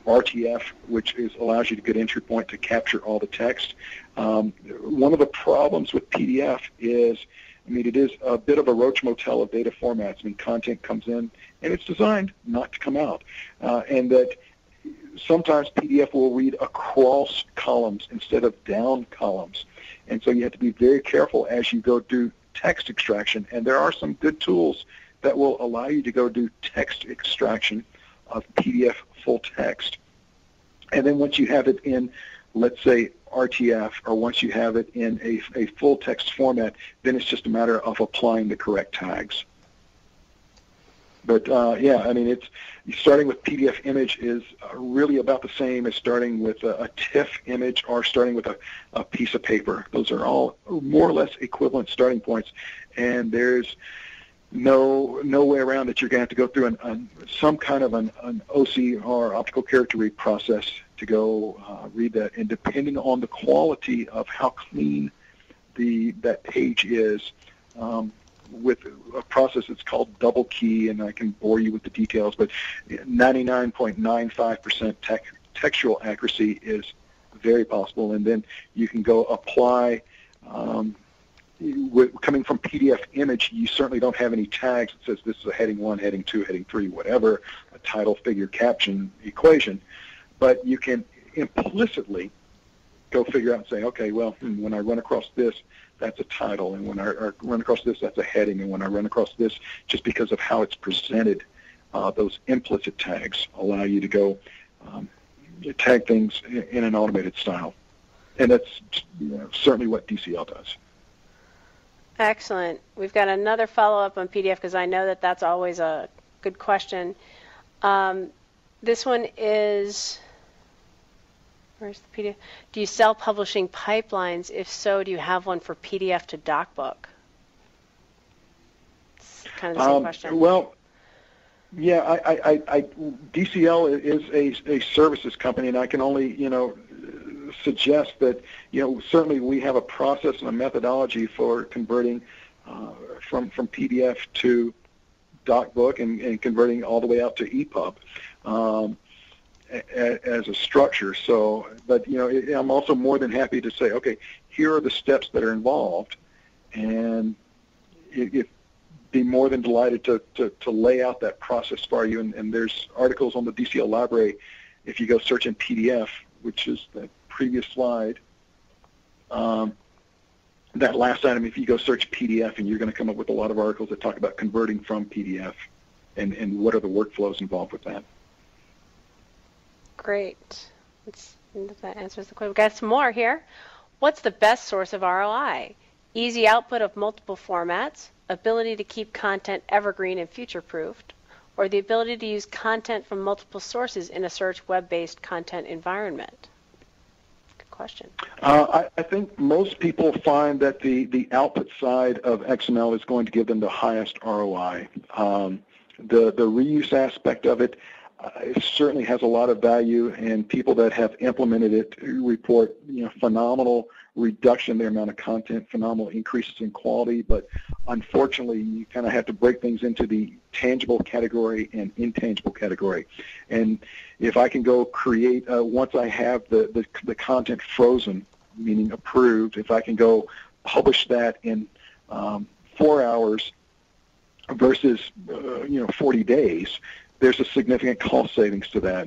RTF, which allows you to get entry point to capture all the text. One of the problems with PDF is, it is a bit of a roach motel of data formats. Content comes in, and it's designed not to come out. And that sometimes PDF will read across columns instead of down columns. And so you have to be very careful as you go do text extraction. And there are some good tools that will allow you to go do text extraction of PDF full text. And then once you have it in, let's say, RTF, or once you have it in a full text format, then it's just a matter of applying the correct tags. But it's starting with PDF image is really about the same as starting with a TIFF image or starting with a piece of paper. Those are all more or less equivalent starting points, and there's no way around that. You're going to have to go through some kind of an OCR, optical character read process, to go read that. And depending on the quality of how clean that page is, with a process that's called double key, and I can bore you with the details, but 99.95% textual accuracy is very possible. And then you can go apply, coming from PDF image, you certainly don't have any tags that says this is a heading 1, heading 2, heading 3, whatever, a title, figure, caption equation. But you can implicitly go figure out and say, okay, well, when I run across this, that's a title, and when I run across this, that's a heading, and when I run across this, just because of how it's presented, those implicit tags allow you to go tag things in an automated style. And that's certainly what DCL does. Excellent. We've got another follow-up on PDF because I know that that's always a good question. This one is, where's the PDF? Do you sell publishing pipelines? If so, do you have one for PDF to DocBook? It's kind of the same question. Well, yeah, DCL is a services company, and I can only, suggest that, certainly we have a process and a methodology for converting from PDF to DocBook and converting all the way out to EPUB as a structure. So, but, I'm also more than happy to say, okay, here are the steps that are involved, and be more than delighted to lay out that process for you. And there's articles on the DCL library. If you go search in PDF, which is the previous slide, that last item, if you go search PDF, and you're going to come up with a lot of articles that talk about converting from PDF and what are the workflows involved with that. Great. Let's see if that answers the question. We've got some more here. What's the best source of ROI? Easy output of multiple formats, ability to keep content evergreen and future-proofed, or the ability to use content from multiple sources in a search web-based content environment? Good question. I think most people find that the output side of XML is going to give them the highest ROI. The reuse aspect of it certainly has a lot of value, and people that have implemented it report phenomenal reduction in their amount of content, phenomenal increases in quality, but unfortunately you kind of have to break things into the tangible category and intangible category. And if I can go create, once I have the content frozen, meaning approved, if I can go publish that in 4 hours versus 40 days, there's a significant cost savings to that.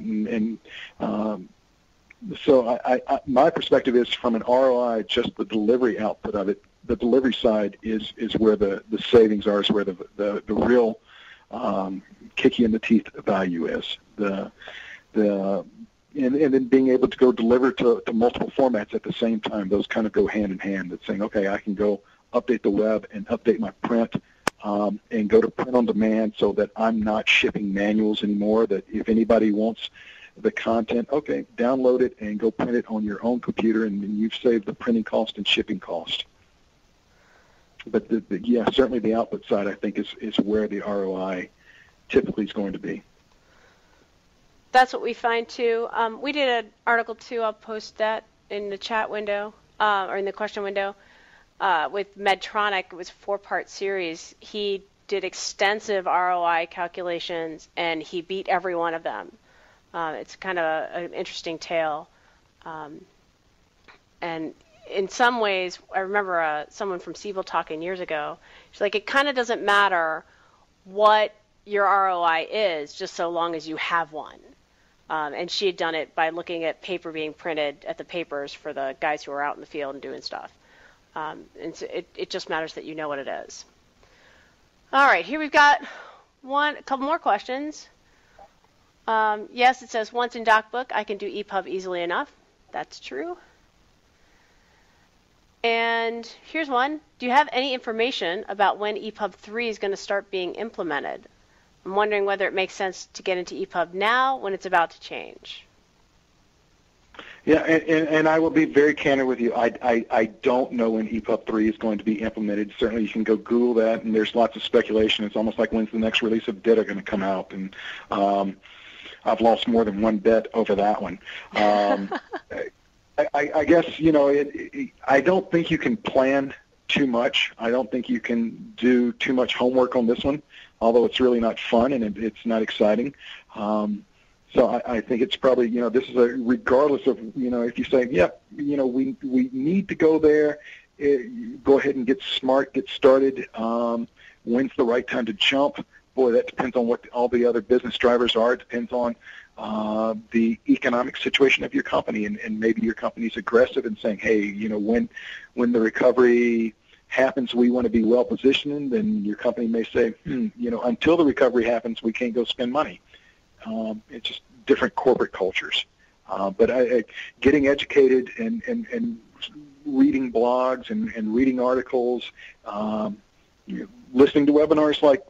So my perspective is, from an ROI, just the delivery output of it, the delivery side is where the savings are, is where the real kick you in the teeth value is. And then being able to go deliver to multiple formats at the same time, those kind of go hand in hand. It's saying, okay, I can go update the web and update my print, and go to print on demand, so that I'm not shipping manuals anymore, that if anybody wants the content, okay, download it and go print it on your own computer, and you've saved the printing cost and shipping cost. But yeah, certainly the output side, I think, is where the ROI typically is going to be. That's what we find too. We did an article too. I'll post that in the chat window, or in the question window, with Medtronic. It was a 4-part series. He did extensive ROI calculations, and he beat every one of them. It's kind of an interesting tale. And in some ways, I remember someone from Siebel talking years ago. She's like, it kind of doesn't matter what your ROI is, just so long as you have one. And she had done it by looking at paper being printed at the papers for the guys who were out in the field and doing stuff. And so it just matters that you know what it is. All right, here we've got a couple more questions. Yes, it says, once in DocBook, I can do EPUB easily enough. That's true. And here's one. Do you have any information about when EPUB 3 is going to start being implemented? I'm wondering whether it makes sense to get into EPUB now when it's about to change. Yeah, and I will be very candid with you. I don't know when EPUB 3 is going to be implemented. Certainly you can go Google that, and there's lots of speculation. It's almost like, when's the next release of DITA going to come out? And I've lost more than one bet over that one. I guess, I don't think you can plan too much. I don't think you can do too much homework on this one, although it's really not fun and it's not exciting. So I think it's probably, this is regardless of, if you say, yep, we need to go there, go ahead and get smart, get started. When's the right time to jump? Boy, that depends on what all the other business drivers are. It depends on the economic situation of your company, and maybe your company's aggressive in saying, hey, when the recovery happens, we want to be well positioned, and your company may say, until the recovery happens, we can't go spend money. It's just different corporate cultures. But getting educated and reading blogs and reading articles, listening to webinars like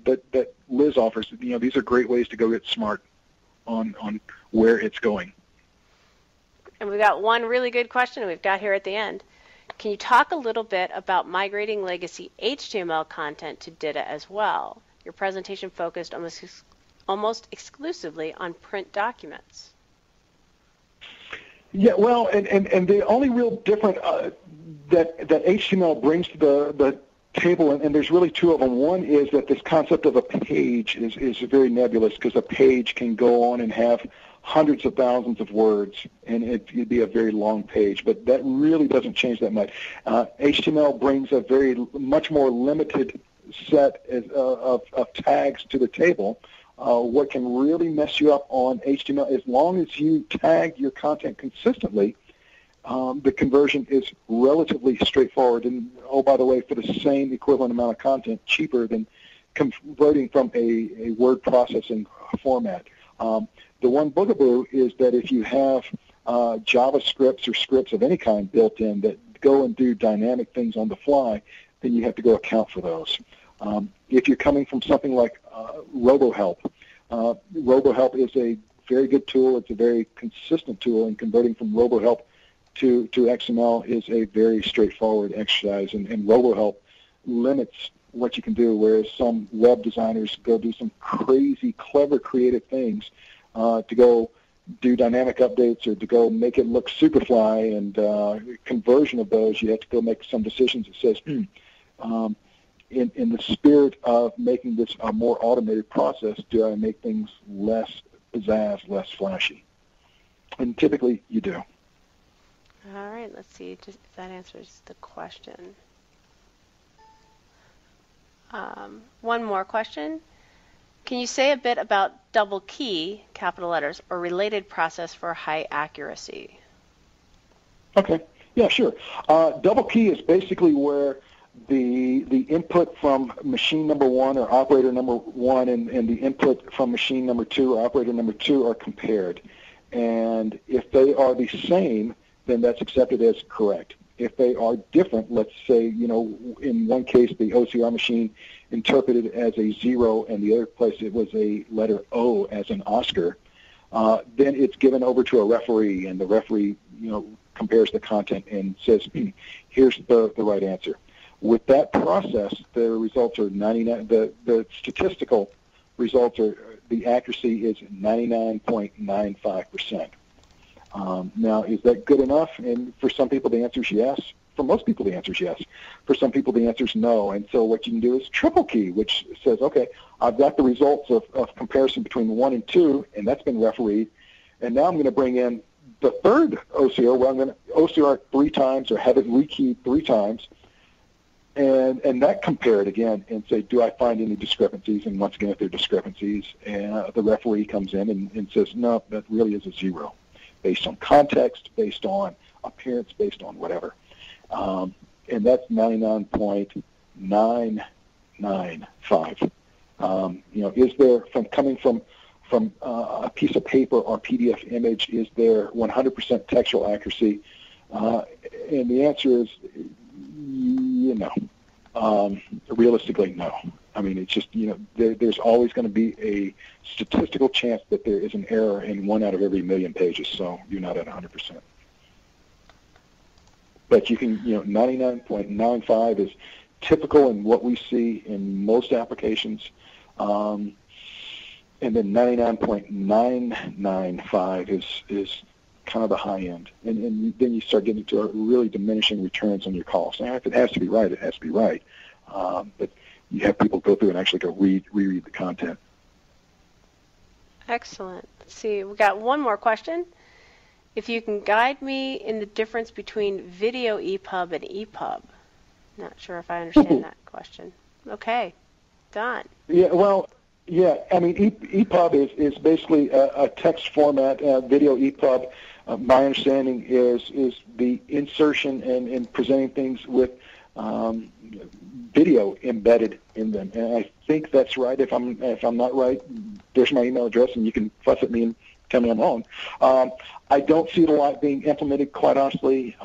that Liz offers, these are great ways to go get smart on where it's going. And we've got one really good question we've got here at the end. Can you talk a little bit about migrating legacy HTML content to DITA as well? Your presentation focused almost exclusively on print documents. Yeah, well, and the only real difference that HTML brings to the table, and there's really two of them. One is that this concept of a page is very nebulous, because a page can go on and have hundreds of thousands of words, and it'd be a very long page, but that really doesn't change that much. HTML brings a much more limited set of tags to the table. What can really mess you up on HTML, as long as you tag your content consistently, the conversion is relatively straightforward. And, oh, by the way, for the same equivalent amount of content, cheaper than converting from a word processing format. The one bugaboo is that if you have JavaScripts or scripts of any kind built in that go and do dynamic things on the fly, then you have to go account for those. If you're coming from something like RoboHelp, RoboHelp is a very good tool. It's a very consistent tool, and converting from RoboHelp to XML is a very straightforward exercise, and RoboHelp limits what you can do, whereas some web designers go do some crazy, clever, creative things to go do dynamic updates or to go make it look Superfly, and conversion of those, you have to go make some decisions that says, in the spirit of making this a more automated process, do I make things less pizzazz, less flashy? And typically you do. All right, let's see if that answers the question. One more question. Can you say a bit about double key, capital letters, or related process for high accuracy? Okay, yeah, sure. Double key is basically where the input from machine number one or operator number one and the input from machine number two or operator number two are compared. And if they are the same, then that's accepted as correct. If they are different, let's say, in one case the OCR machine interpreted it as a 0 and the other place it was a letter O as an Oscar, then it's given over to a referee, and the referee, compares the content and says, here's the right answer. With that process, the results are 99. The statistical results are, the accuracy is 99.95%. Now, is that good enough? And for some people, the answer is yes. For most people, the answer is yes. For some people, the answer is no. And so what you can do is triple key, which says, okay, I've got the results of comparison between 1 and 2, and that's been refereed. And now I'm going to bring in the third OCR, where I'm going to OCR 3 times or have it rekeyed 3 times, and that compare it again and say, do I find any discrepancies? And once again, if there are discrepancies, the referee comes in and says, no, that really is a 0, based on context, based on appearance, based on whatever. And that's 99.995. Is there, coming from a piece of paper or PDF image, is there 100% textual accuracy? And the answer is, realistically, no. I mean, it's just, there's always going to be a statistical chance that there is an error in 1 out of every million pages, so you're not at 100%. But you can, 99.95 is typical in what we see in most applications, and then 99.995 is kind of the high end, and then you start getting to really diminishing returns on your costs. Now, if it has to be right, it has to be right, but you have people go through and actually go reread the content. Excellent. Let's see, we got one more question. If you can guide me in the difference between video EPUB and EPUB. Not sure if I understand that question. Okay, done. Yeah, well, yeah, I mean, EPUB is basically a text format. Video EPUB, my understanding is the insertion and presenting things with video embedded in them. And I think that's right. If I'm not right, there's my email address, and you can fuss at me and tell me I'm wrong. I don't see it a lot being implemented, quite honestly.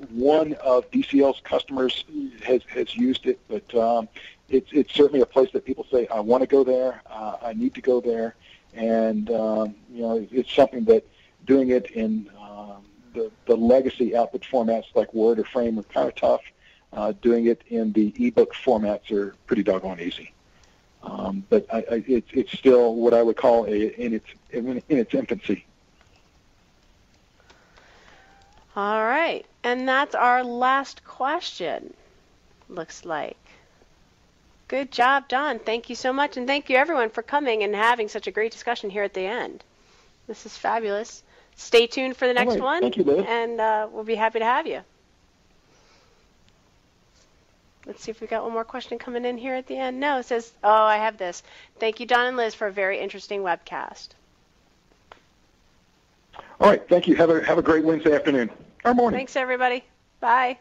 One of DCL's customers has used it, but it's certainly a place that people say, I want to go there, I need to go there, and it's something that doing it in the legacy output formats like Word or Frame are kind of tough. Doing it in the ebook formats are pretty doggone easy. But it's still what I would call in its infancy. All right, and that's our last question, looks like. Good job, Don. Thank you so much, and thank you, everyone, for coming and having such a great discussion here at the end. This is fabulous. Stay tuned for the next one, thank you, Liz. And we'll be happy to have you. Let's see if we got one more question coming in here at the end. No, it says, oh, I have this. Thank you, Don and Liz, for a very interesting webcast. All right, thank you. Have a great Wednesday afternoon or morning. Thanks, everybody. Bye.